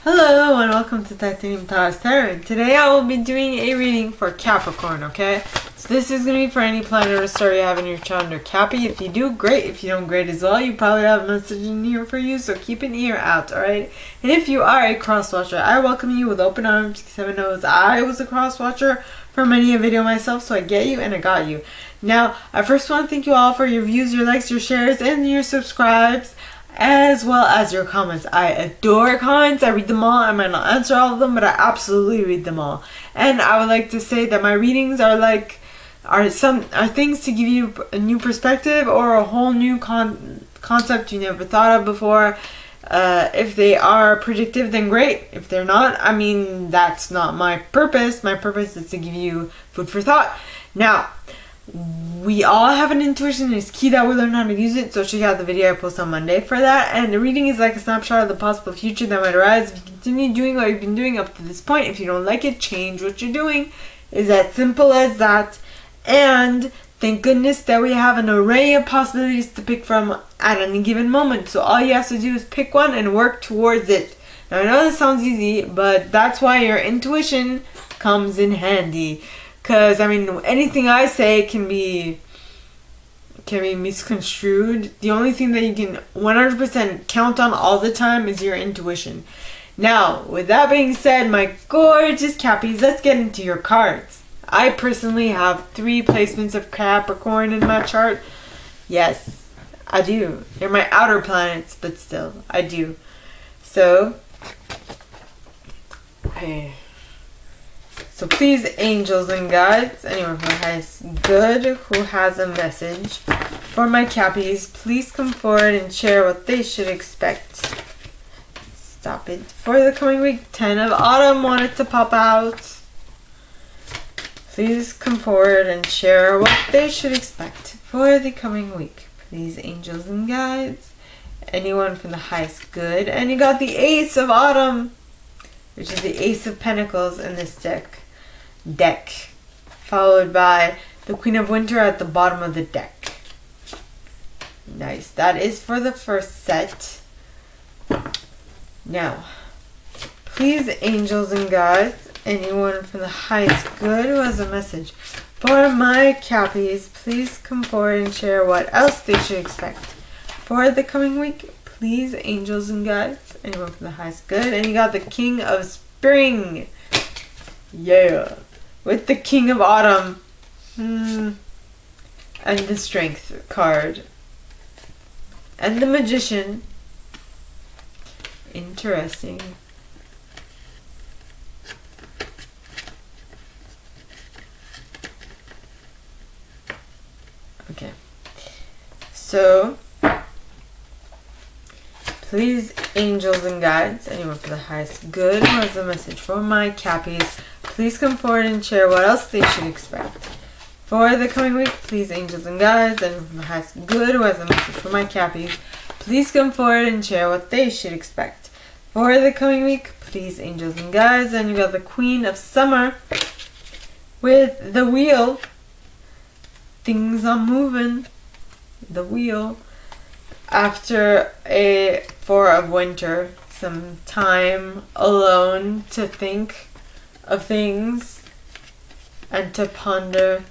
Hello and welcome to Titanium Tarot. Today I will be doing a reading for Capricorn, okay? So this is going to be for any planet or star you have in your chart under Cappy. If you do, great. If you don't, great as well. You probably have a message in here for you, so keep an ear out, alright? And if you are a cross-watcher, I welcome you with open arms because heaven knows I was a cross-watcher for many a video myself, so I get you and I got you. Now, I first want to thank you all for your views, your likes, your shares, and your subscribes, as well as your comments. I adore comments. I read them all. I might not answer all of them, but I absolutely read them all. And I would like to say that my readings are things to give you a new perspective or a whole new concept you never thought of before. If they are predictive, then great. If they're not, I mean, that's not my purpose. My purpose is to give you food for thought. Now, we all have an intuition. It's key that we learn how to use it. So check out the video I post on Monday for that. And the reading is like a snapshot of the possible future that might arise if you continue doing what you've been doing up to this point. If you don't like it, change what you're doing. It's as simple as that. And thank goodness that we have an array of possibilities to pick from at any given moment. So all you have to do is pick one and work towards it. Now I know this sounds easy, but that's why your intuition comes in handy. Because, I mean, anything I say can be misconstrued. The only thing that you can 100% count on all the time is your intuition. Now, with that being said, my gorgeous Cappies, let's get into your cards. I personally have 3 placements of Capricorn in my chart. Yes, I do. They're my outer planets, but still, I do. So, hey. So please, angels and guides, anyone who has good, who has a message for my Cappies, please come forward and share what they should expect. Stop it. For the coming week, 10 of Autumn wanted to pop out. Please come forward and share what they should expect for the coming week. Please, angels and guides, anyone from the highest good. And you got the Ace of Autumn, which is the Ace of Pentacles in this deck, followed by the Queen of Winter at the bottom of the deck. Nice. That is for the first set. Now, please, angels and guides, anyone from the highest good who has a message for my Cappies, please come forward and share what else they should expect for the coming week. Please, angels and guides, anyone from the highest good. And you got the King of Spring. Yeah. With the King of Autumn. And the Strength card. And the Magician. Interesting. Okay. So, please, angels and guides, anyone for the highest good who has a message for my Cappies, please come forward and share what else they should expect for the coming week. Please, angels and guides, anyone from the highest good who has a message for my Cappies, please come forward and share what they should expect for the coming week. Please, angels and guides, and you got the Queen of Summer with the Wheel. Things are moving. The Wheel. After a 4 of Winter, some time alone to think of things and to ponder.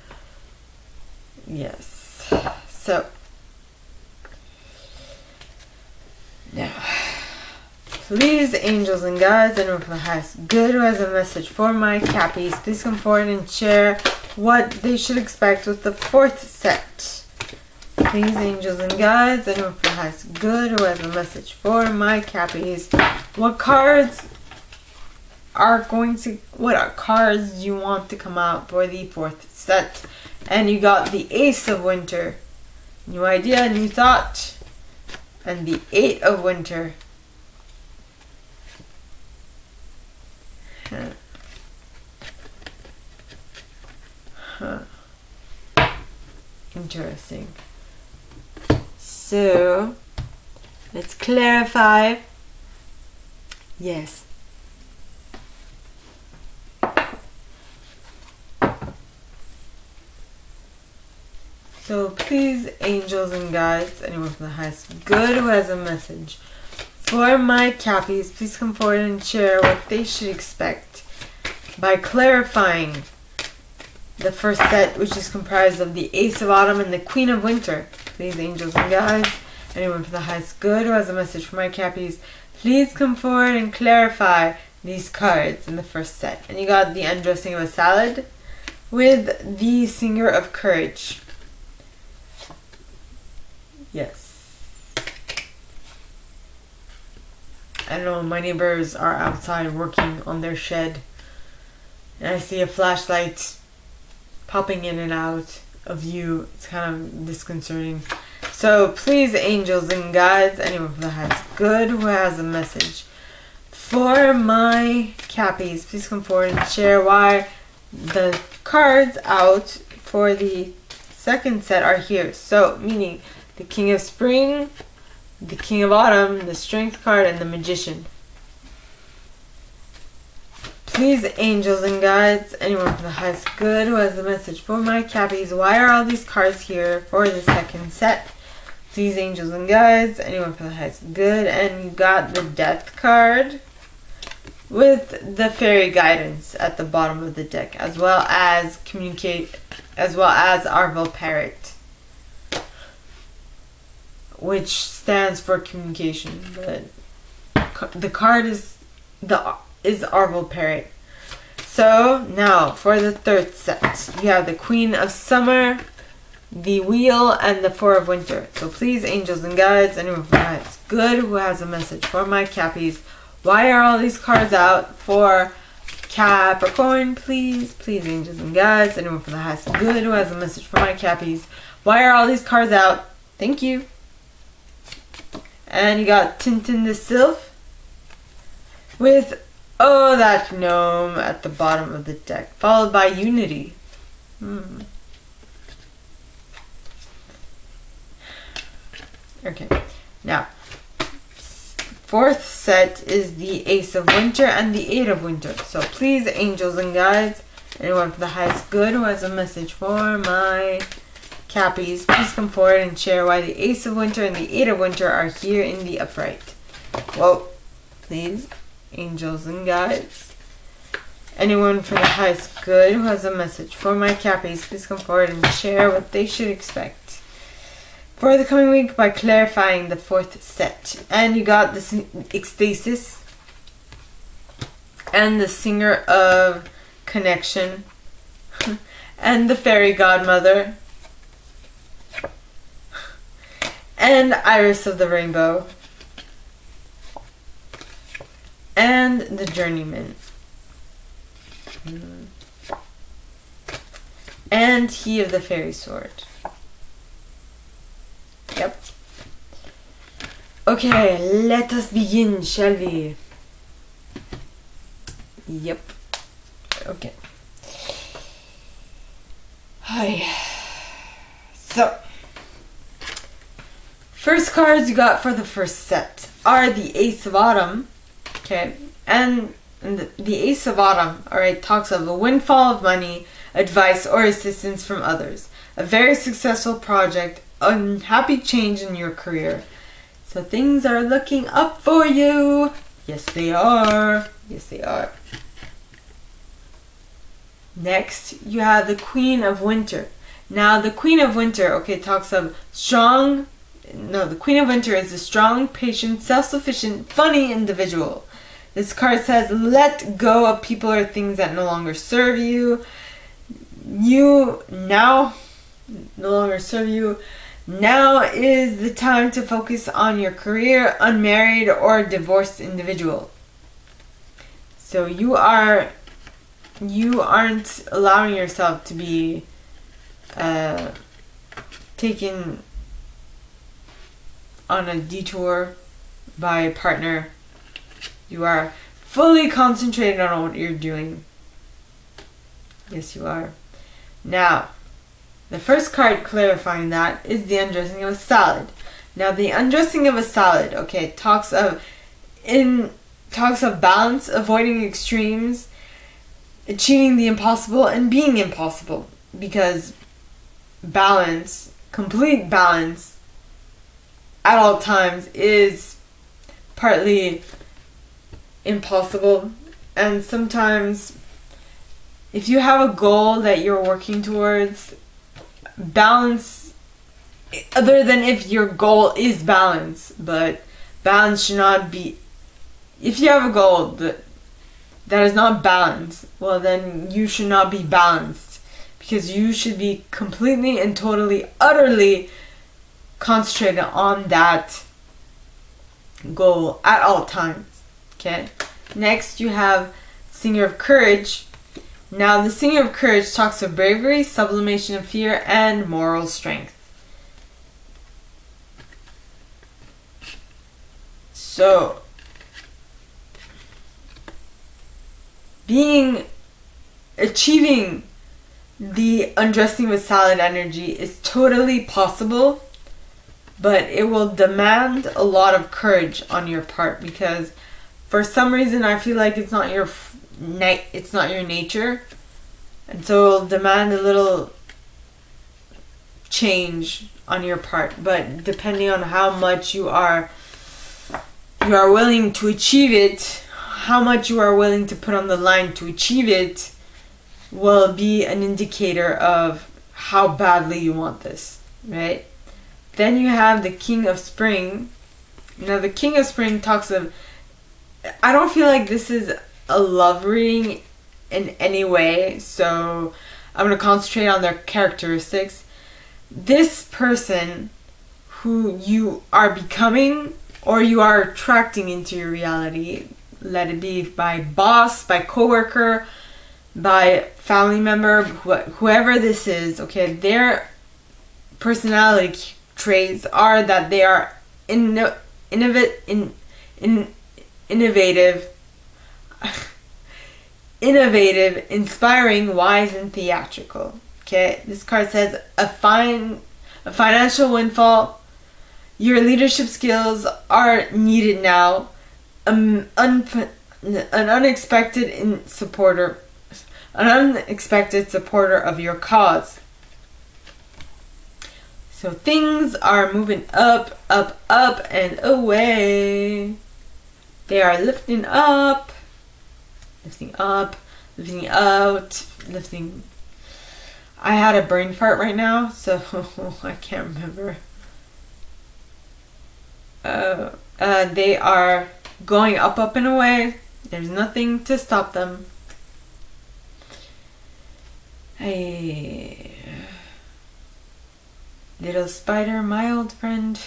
Yes. So, now, please, angels and guides, anyone from the highest good who has a message for my Cappies, please come forward and share what they should expect with the 4th set. Please, angels and guides, anyone from the highest good who has a message for my Cappies, what cards do you want to come out for the 4th set? And you got the Ace of Winter, new idea, new thought, and the 8 of Winter. Interesting. So, let's clarify. Yes. So please, angels and guides, anyone from the highest good who has a message For my Cappies, please come forward and share what they should expect by clarifying the first set, which is comprised of the Ace of Autumn and the Queen of Winter. Please, angels and guides, anyone for the highest good who has a message for my Cappies, please come forward and clarify these cards in the first set. And you got the Undressing of a Salad with the Singer of Courage. Yes. I don't know, my neighbors are outside working on their shed. And I see a flashlight popping in and out of view. It's kind of disconcerting. So please, angels and guides, anyone from the highest good who has a message for my Cappies, please come forward and share why the cards out for the second set are here. So, meaning the King of Spring, the King of Autumn, the Strength card, and the Magician. Please, angels and guides, anyone from the highest good who has a message for my Cappies, why are all these cards here for the second set? Please, angels and guides, anyone from the highest good. And you got the Death card with the Fairy Guidance at the bottom of the deck, as well as Arvel Parrot, which stands for communication. But the card is Arvel Parrot. So now for the third set, you have the Queen of Summer, the Wheel, and the Four of Winter. So please, angels and guides, anyone from the highest good who has a message for my Cappies, why are all these cards out for Capricorn? Please, angels and guides, anyone from the highest good who has a message for my Cappies, why are all these cards out? Thank you. And you got Tintin the Sylph with that gnome at the bottom of the deck, followed by Unity. Okay, now fourth set is the Ace of Winter and the Eight of Winter. So please, angels and guides, anyone for the highest good who has a message for my Cappies, please come forward and share why the Ace of Winter and the Eight of Winter are here in the upright. Well, please, angels and guides, anyone for the highest good who has a message for my Cappies, please come forward and share what they should expect for the coming week by clarifying the fourth set. And you got the Ecstasis and the Singer of Connection and the Fairy Godmother and Iris of the Rainbow and the Journeyman and He of the Fairy Sword. Yep. Okay, let us begin, shall we? Yep. Okay. Hi. So, first cards you got for the first set are the Ace of Autumn. Okay, and the Ace of Autumn, alright, talks of a windfall of money, advice, or assistance from others, a very successful project, a happy change in your career. So things are looking up for you. Yes, they are. Yes, they are. Next, you have the Queen of Winter. Now, the Queen of Winter, okay, talks of the Queen of Winter is a strong, patient, self-sufficient, funny individual. This card says, let go of people or things that no longer serve you. No longer serve you. Now is the time to focus on your career, unmarried or divorced individual. So you aren't allowing yourself to be taken on a detour by a partner. You are fully concentrated on what you're doing. Yes, you are. Now, the first card clarifying that is the Undressing of a Salad. Now, the Undressing of a Salad, okay, talks of balance, avoiding extremes, achieving the impossible, and being impossible. Because balance, complete balance, at all times is partly impossible. And sometimes if you have a goal that you're working towards, balance, other than if your goal is balance, but balance should not be, if you have a goal that is not balanced, well then you should not be balanced, because you should be completely and totally, utterly concentrated on that goal at all times. Okay? Next you have Singer of Courage. Now the Singer of Courage talks of bravery, sublimation of fear, and moral strength. So, achieving the undressing with salad energy is totally possible, but it will demand a lot of courage on your part, because for some reason I feel like it's not your nature, and so it'll demand a little change on your part. But depending on how much you are willing to achieve it, how much you are willing to put on the line to achieve it, will be an indicator of how badly you want this, right? Then you have the King of Spring. Now the King of Spring talks of, I don't feel like this is a love reading in any way, so I'm going to concentrate on their characteristics. This person who you are becoming or you are attracting into your reality, let it be by boss, by coworker, by family member, whoever this is, okay, their personality traits are that they are innovative, inspiring, wise, and theatrical. Okay, this card says a financial windfall. Your leadership skills are needed now. An unexpected supporter of your cause. So things are moving up, up, up, and away. They are lifting up, lifting up, lifting out, lifting. I had a brain fart right now, so I can't remember. They are going up, up, and away. There's nothing to stop them. Hey, little spider, my old friend.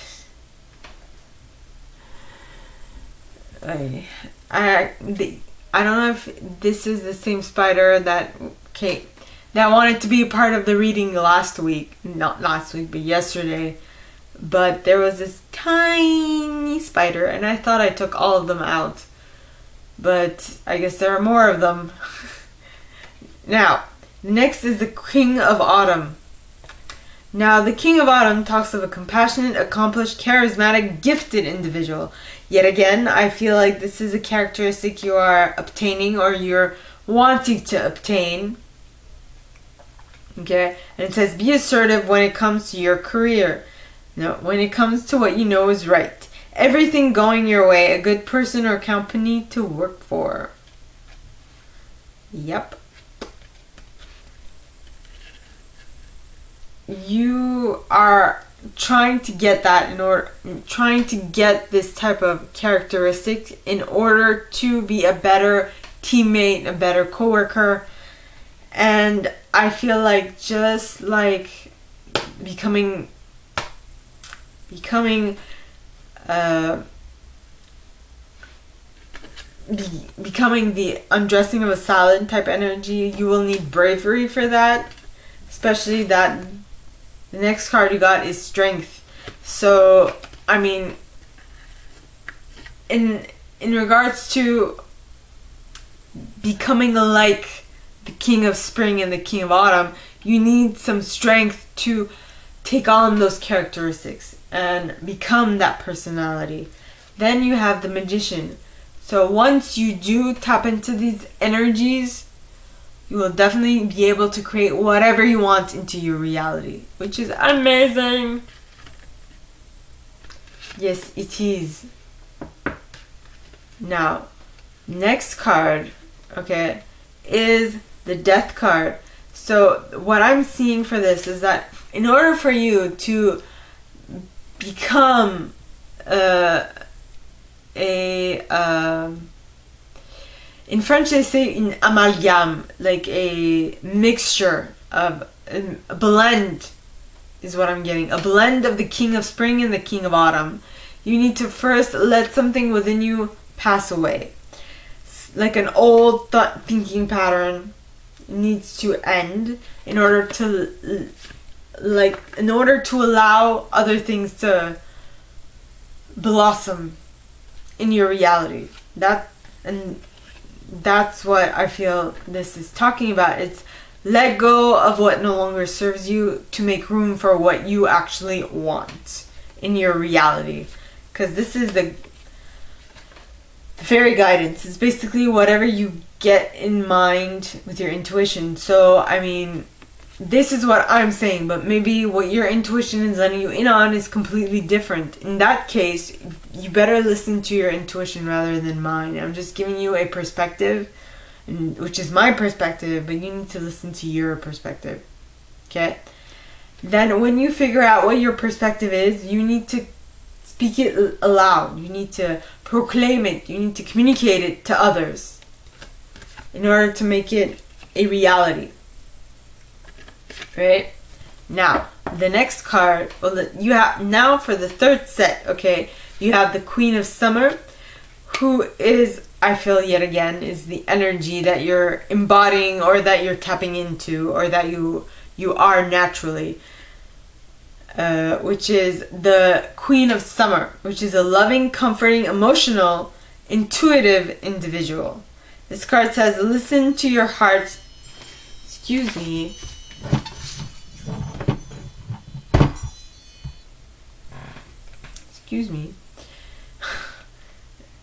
I don't know if this is the same spider that wanted to be a part of the reading last week. Not last week, but yesterday. But there was this tiny spider, and I thought I took all of them out. But I guess there are more of them. Now, next is the King of Autumn. Now, the King of Autumn talks of a compassionate, accomplished, charismatic, gifted individual. Yet again, I feel like this is a characteristic you are obtaining or you're wanting to obtain. Okay? And it says, be assertive when it comes to your career. No, when it comes to what you know is right. Everything going your way, a good person or company to work for. Yep. You are trying to get that trying to get this type of characteristic in order to be a better teammate, a better coworker. And I feel like just like becoming the undressing of a salad type energy, you will need bravery for that, especially that the next card you got is strength. So I mean, in regards to becoming like the King of Spring and the King of Autumn, you need some strength to take on those characteristics and become that personality. Then you have the Magician. So once you do tap into these energies, you will definitely be able to create whatever you want into your reality, which is amazing. Yes, it is. Now, next card, okay, is the Death card. So what I'm seeing for this is that in order for you to become in French they say an amalgame, like a mixture of a blend is what I'm getting. A blend of the King of Spring and the King of Autumn. You need to first let something within you pass away. Like an old thought thinking pattern needs to end in order to allow other things to blossom in your reality. That's what I feel this is talking about. It's let go of what no longer serves you to make room for what you actually want in your reality. Because this is the fairy guidance. It's basically whatever you get in mind with your intuition. So, I mean, this is what I'm saying, but maybe what your intuition is letting you in on is completely different. In that case, you better listen to your intuition rather than mine. I'm just giving you a perspective, which is my perspective, but you need to listen to your perspective. Okay? Then when you figure out what your perspective is, you need to speak it aloud. You need to proclaim it. You need to communicate it to others in order to make it a reality. Right? Now, the next card, you have now for the third set, okay, you have the Queen of Summer, who is, I feel yet again, is the energy that you're embodying or that you're tapping into or that you are naturally. Which is the Queen of Summer, which is a loving, comforting, emotional, intuitive individual. This card says, listen to your heart. Excuse me.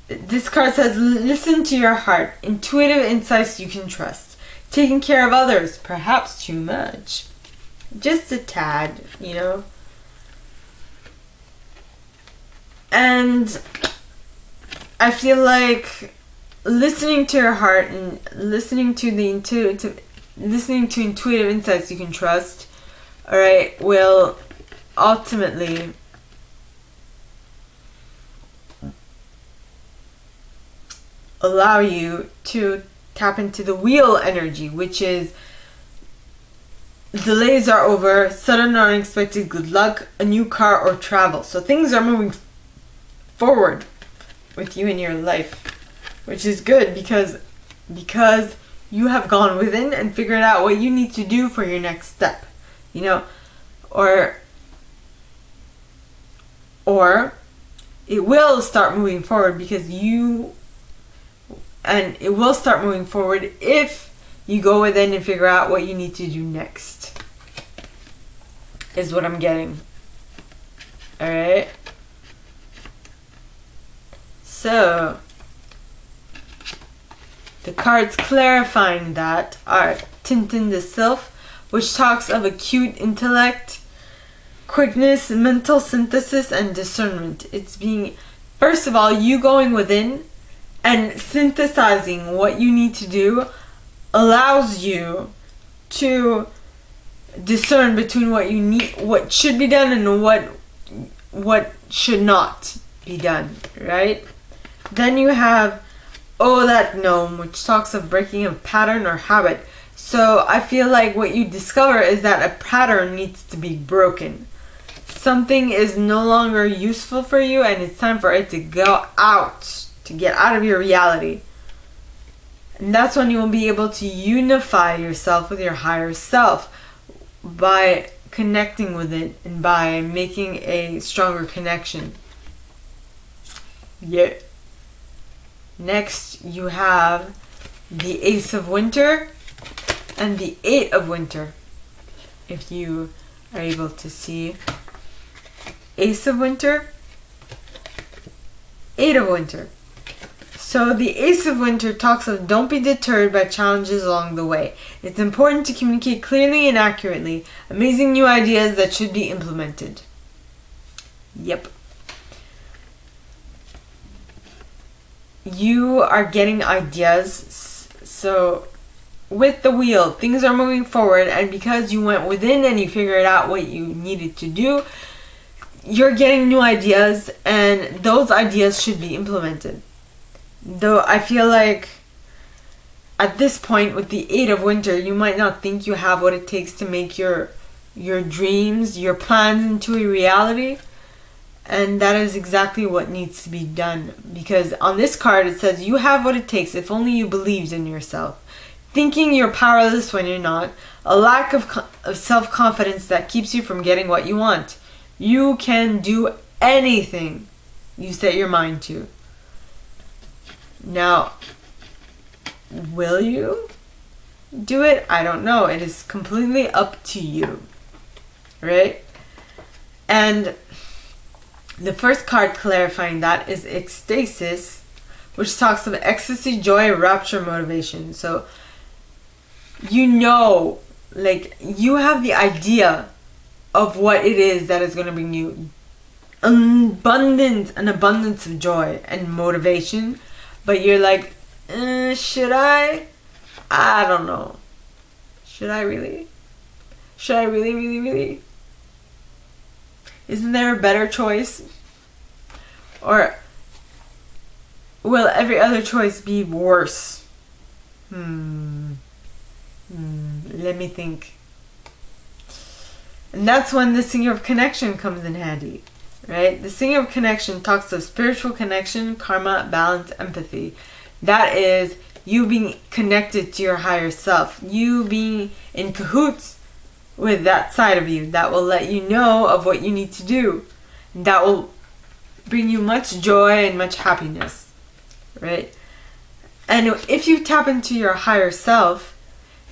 This card says, listen to your heart. Intuitive insights you can trust. Taking care of others, perhaps too much. Just a tad, you know. And I feel like listening to your heart and listening to intuitive insights you can trust, alright, will ultimately allow you to tap into the wheel energy, which is delays are over, sudden or unexpected good luck, a new car or travel. So things are moving forward with you in your life, which is good because you have gone within and figured out what you need to do for your next step, you know, or it will start moving forward it will start moving forward if you go within and figure out what you need to do next, is what I'm getting. Alright? So, the cards clarifying that are Tintin de Sylph, which talks of acute intellect, quickness, mental synthesis, and discernment. It's being, first of all, you going within and synthesizing what you need to do allows you to discern between what you need, what should be done, and what should not be done, right? Then you have Oh That Gnome, which talks of breaking a pattern or habit. So I feel like what you discover is that a pattern needs to be broken. Something is no longer useful for you and it's time for it to go out, to get out of your reality. And that's when you will be able to unify yourself with your higher self by connecting with it and by making a stronger connection. Yeah. Next, you have the Ace of Winter and the Eight of Winter. If you are able to see Ace of Winter, Eight of Winter. So the Ace of Winter talks of don't be deterred by challenges along the way. It's important to communicate clearly and accurately, amazing new ideas that should be implemented. Yep. you are getting ideas. So with the wheel, things are moving forward, and because you went within and you figured out what you needed to do, you're getting new ideas, and those ideas should be implemented. Though I feel like at this point with the 8 of Winter, you might not think you have what it takes to make your dreams, your plans into a reality. And that is exactly what needs to be done. Because on this card it says you have what it takes if only you believed in yourself. Thinking you're powerless when you're not. A lack of self-confidence that keeps you from getting what you want. You can do anything you set your mind to. Now, will you do it? I don't know. It is completely up to you. Right? And the first card clarifying that is ecstasis, which talks of ecstasy, joy, rapture, motivation. So, you know, like, you have the idea of what it is that is going to bring you an abundance of joy and motivation. But you're like, should I? I don't know. Should I really? Should I really, really, really? Isn't there a better choice? Or will every other choice be worse? Let me think. And that's when the Singer of Connection comes in handy, right? The Singer of Connection talks of spiritual connection, karma, balance, empathy. That is you being connected to your higher self. You being in cahoots with that side of you that will let you know of what you need to do. That will bring you much joy and much happiness, right? And if you tap into your higher self,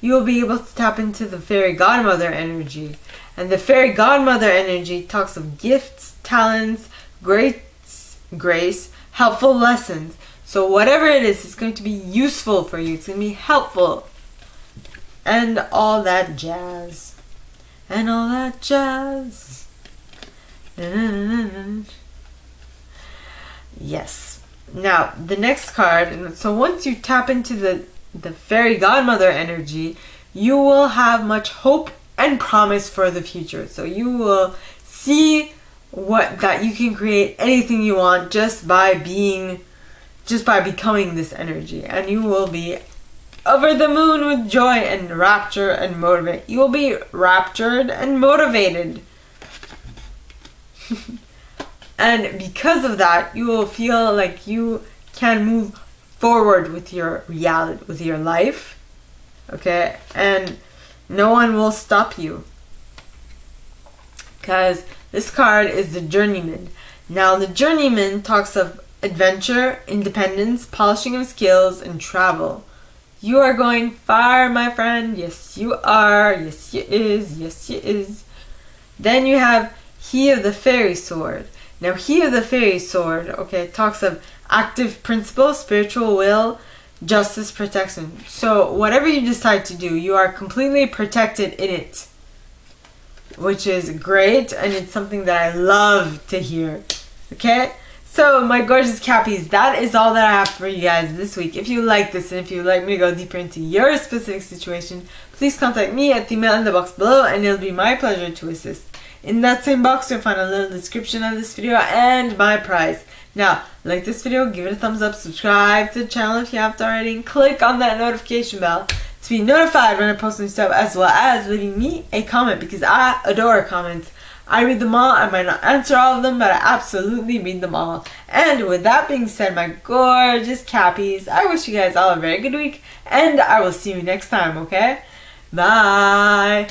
you will be able to tap into the fairy godmother energy. And the fairy godmother energy talks of gifts, talents, grace, helpful lessons. So whatever it is, it's going to be useful for you. It's going to be helpful. And all that jazz. And all that jazz. Yes. Now, the next card. So once you tap into the fairy godmother energy, you will have much hope and promise for the future. So you will see that you can create anything you want just by becoming this energy, and you will be over the moon with joy and rapture and motivate. You will be raptured and motivated. And because of that, you will feel like you can move forward with your reality, with your life. Okay? And no one will stop you. Because this card is the Journeyman. Now, the Journeyman talks of adventure, independence, polishing of skills, and travel. You are going far, my friend. Yes, you are. Yes, you is. Yes, you is. Then you have He of the Fairy Sword. Now, He of the Fairy Sword, okay, talks of active principle, spiritual will, justice, protection. So, whatever you decide to do, you are completely protected in it. Which is great, and it's something that I love to hear. Okay? So, my gorgeous Cappies, that is all that I have for you guys this week. If you like this, and if you'd like me to go deeper into your specific situation, please contact me at the email in the box below, and it'll be my pleasure to assist. In that same box, you'll find a little description of this video and my prize. Now, like this video, give it a thumbs up, subscribe to the channel if you haven't already, and click on that notification bell to be notified when I post new stuff, as well as leaving me a comment, because I adore comments. I read them all. I might not answer all of them, but I absolutely read them all. And with that being said, my gorgeous Cappies, I wish you guys all a very good week, and I will see you next time, okay? Bye!